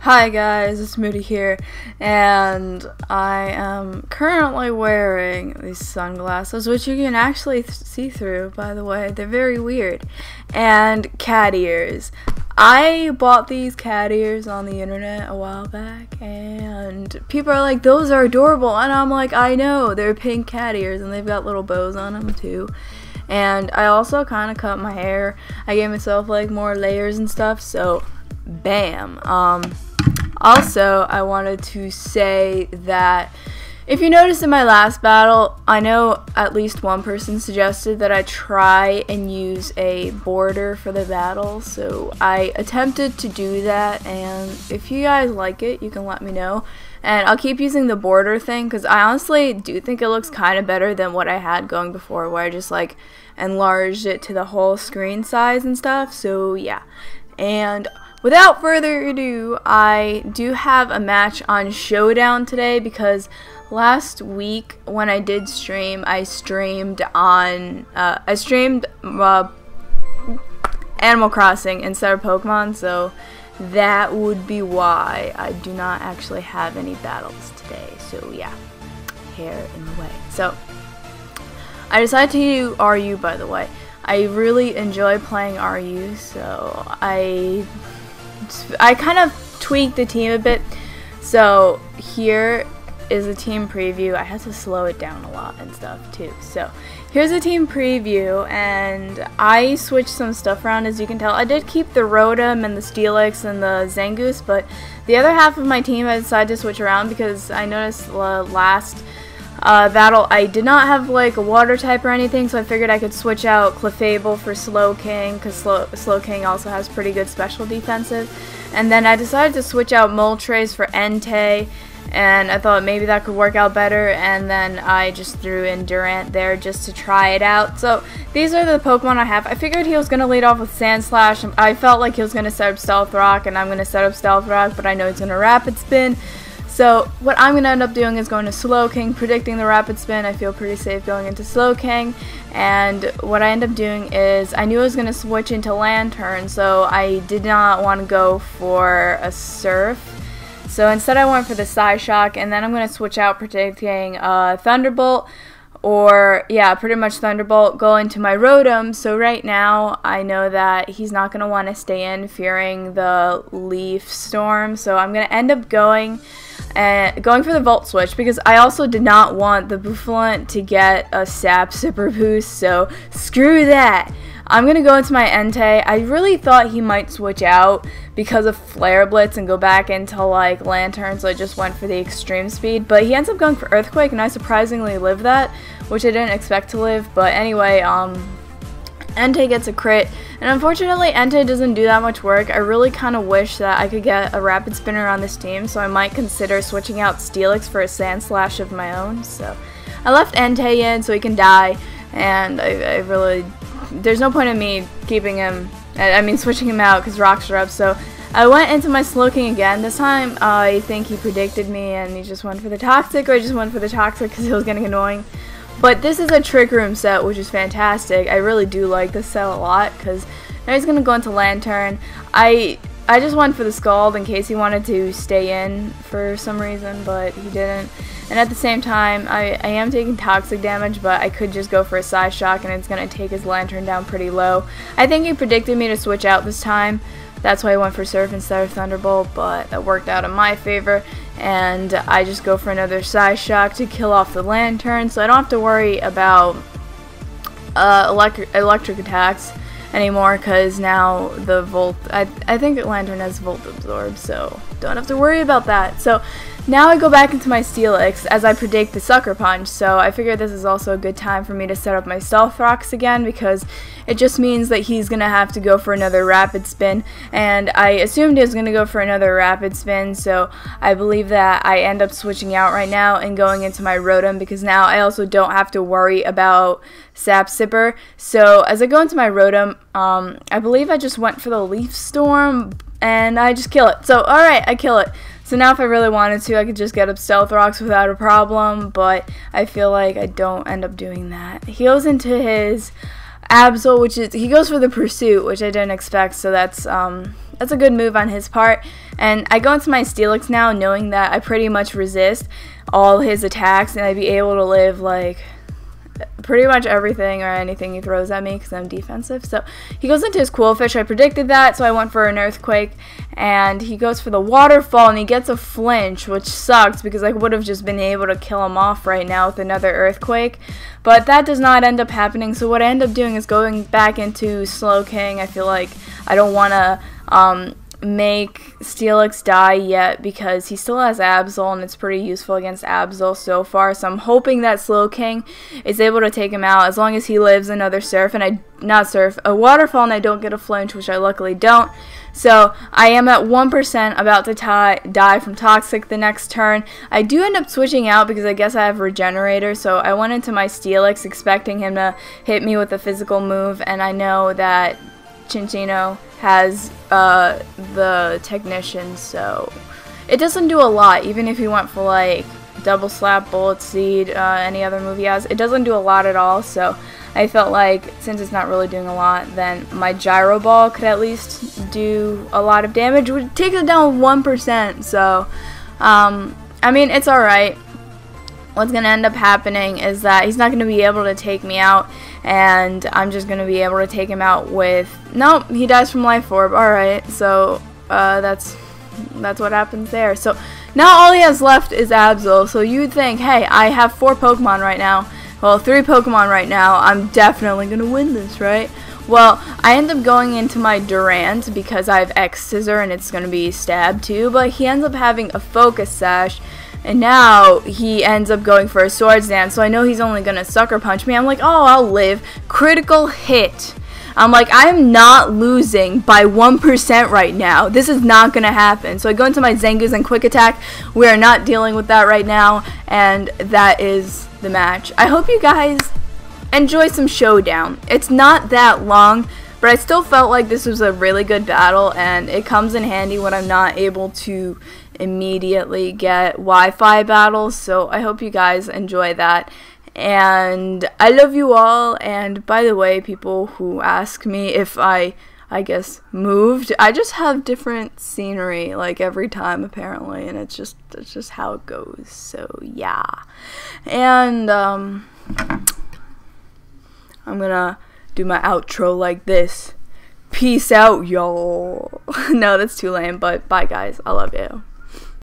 Hi guys, it's Moody here, and I am currently wearing these sunglasses, which you can actually see through, by the way. They're very weird. And cat ears. I bought these cat ears on the internet a while back, and people are like, those are adorable, and I'm like, I know, they're pink cat ears, and they've got little bows on them too. And I also kind of cut my hair. I gave myself like more layers and stuff, so bam. Also, I wanted to say that if you noticed in my last battle, I know at least one person suggested that I try and use a border for the battle, so I attempted to do that, and if you guys like it, you can let me know. And I'll keep using the border thing, because I honestly do think it looks kind of better than what I had going before, where I just like enlarged it to the whole screen size and stuff, so yeah. And without further ado, I do have a match on Showdown today because last week when I did stream, I streamed Animal Crossing instead of Pokemon, so that would be why I do not actually have any battles today. So yeah, hair in the way. So I decided to do RU, by the way. I really enjoy playing RU, so I kind of tweaked the team a bit. So here is a team preview. I had to slow it down a lot and stuff too. So here's a team preview, and I switched some stuff around, as you can tell. I did keep the Rotom and the Steelix and the Zangoose, but the other half of my team I decided to switch around because I noticed the last battle I did not have like a water type or anything, so I figured I could switch out Clefable for Slowking, because Slowking also has pretty good special defensive. And then I decided to switch out Moltres for Entei, and I thought maybe that could work out better, and then I just threw in Durant there just to try it out. So these are the Pokemon I have. I figured he was going to lead off with Sandslash. I felt like he was going to set up Stealth Rock, and I'm going to set up Stealth Rock, but I know he's going to Rapid Spin. So what I'm going to end up doing is going to Slowking, predicting the Rapid Spin. I feel pretty safe going into Slowking. And what I end up doing is, I knew I was going to switch into Lantern, so I did not want to go for a Surf. So instead I went for the Psyshock, and then I'm going to switch out predicting Thunderbolt, or yeah, pretty much Thunderbolt, go into my Rotom. So right now I know that he's not going to want to stay in, fearing the Leaf Storm, so I'm going to end up going for the Volt Switch, because I also did not want the Bouffalant to get a Sap Sipper boost, so screw that. I'm going to go into my Entei. I really thought he might switch out because of Flare Blitz and go back into like Lantern, so I just went for the extreme speed, but he ends up going for Earthquake, and I surprisingly lived that, which I didn't expect to live. But anyway, Entei gets a crit, and unfortunately Entei doesn't do that much work. I really kind of wish that I could get a Rapid Spinner on this team, so I might consider switching out Steelix for a Sandslash of my own. So I left Entei in so he can die, and I really, there's no point in me keeping him, switching him out because rocks are up. So I went into my Slowking again. This time I think he predicted me and he just went for the Toxic, or I just went for the Toxic because it was getting annoying. But this is a Trick Room set, which is fantastic. I really do like this set a lot, because now he's going to go into Lantern. I just went for the Scald in case he wanted to stay in for some reason, but he didn't. And at the same time, I am taking toxic damage, but I could just go for a Psyshock, and it's going to take his Lantern down pretty low. I think he predicted me to switch out this time. That's why I went for Surf instead of Thunderbolt, but that worked out in my favor. And I just go for another Psyshock to kill off the Lantern, so I don't have to worry about electric attacks anymore, because now the Volt, I think Lantern has Volt Absorb, so don't have to worry about that. So now I go back into my Steelix as I predict the Sucker Punch, so I figure this is also a good time for me to set up my Stealth Rocks again, because it just means that he's going to have to go for another Rapid Spin, and I assumed he was going to go for another Rapid Spin, so I believe that I end up switching out right now and going into my Rotom, because now I also don't have to worry about Sap Sipper. So as I go into my Rotom, I believe I just went for the Leaf Storm, and I just kill it. So alright, I kill it. So now if I really wanted to, I could just get up Stealth Rocks without a problem, but I feel like I don't end up doing that. He goes into his Absol, which is, he goes for the pursuit, which I didn't expect, so that's a good move on his part. And I go into my Steelix now knowing that I pretty much resist all his attacks, and I'd be able to live, like, pretty much everything or anything he throws at me because I'm defensive. So he goes into his Quillfish. I predicted that, so I went for an Earthquake, and he goes for the Waterfall, and he gets a flinch, which sucks because I would have just been able to kill him off right now with another Earthquake, but that does not end up happening. So what I end up doing is going back into Slowking. I feel like I don't want to make Steelix die yet because he still has Absol, and it's pretty useful against Absol so far, so I'm hoping that Slowking is able to take him out as long as he lives another Surf, and a Waterfall, and I don't get a flinch, which I luckily don't. So I am at 1% about to die from Toxic the next turn. I do end up switching out because I guess I have Regenerator, so I went into my Steelix expecting him to hit me with a physical move, and I know that Cinccino has the Technician, so it doesn't do a lot. Even if he went for like Double Slap, Bullet Seed, any other move he has, it doesn't do a lot at all. So I felt like since it's not really doing a lot, then my Gyro Ball could at least do a lot of damage. It would take it down 1%, so I mean, it's alright. What's going to end up happening is that he's not going to be able to take me out, and I'm just going to be able to take him out with... Nope, he dies from Life Orb. Alright, so that's what happens there. So now all he has left is Absol, so you'd think, hey, I have 4 Pokemon right now. Well, 3 Pokemon right now. I'm definitely going to win this, right? Well, I end up going into my Durant because I have X-Scissor and it's going to be Stab too, but he ends up having a Focus Sash. And now he ends up going for a Swords Dance, so I know he's only going to Sucker Punch me. I'm like, oh, I'll live. Critical hit. I'm like, I am not losing by 1% right now. This is not going to happen. So I go into my Zangoose and Quick Attack. We are not dealing with that right now, and that is the match. I hope you guys enjoy some Showdown. It's not that long, but I still felt like this was a really good battle, and it comes in handy when I'm not able to immediately get Wi-Fi battles, so I hope you guys enjoy that, and I love you all. And by the way, people who ask me if I guess moved, I just have different scenery like every time apparently, and it's just how it goes. So yeah, and I'm gonna do my outro like this. Peace out, y'all. No, that's too lame, but bye guys, I love you.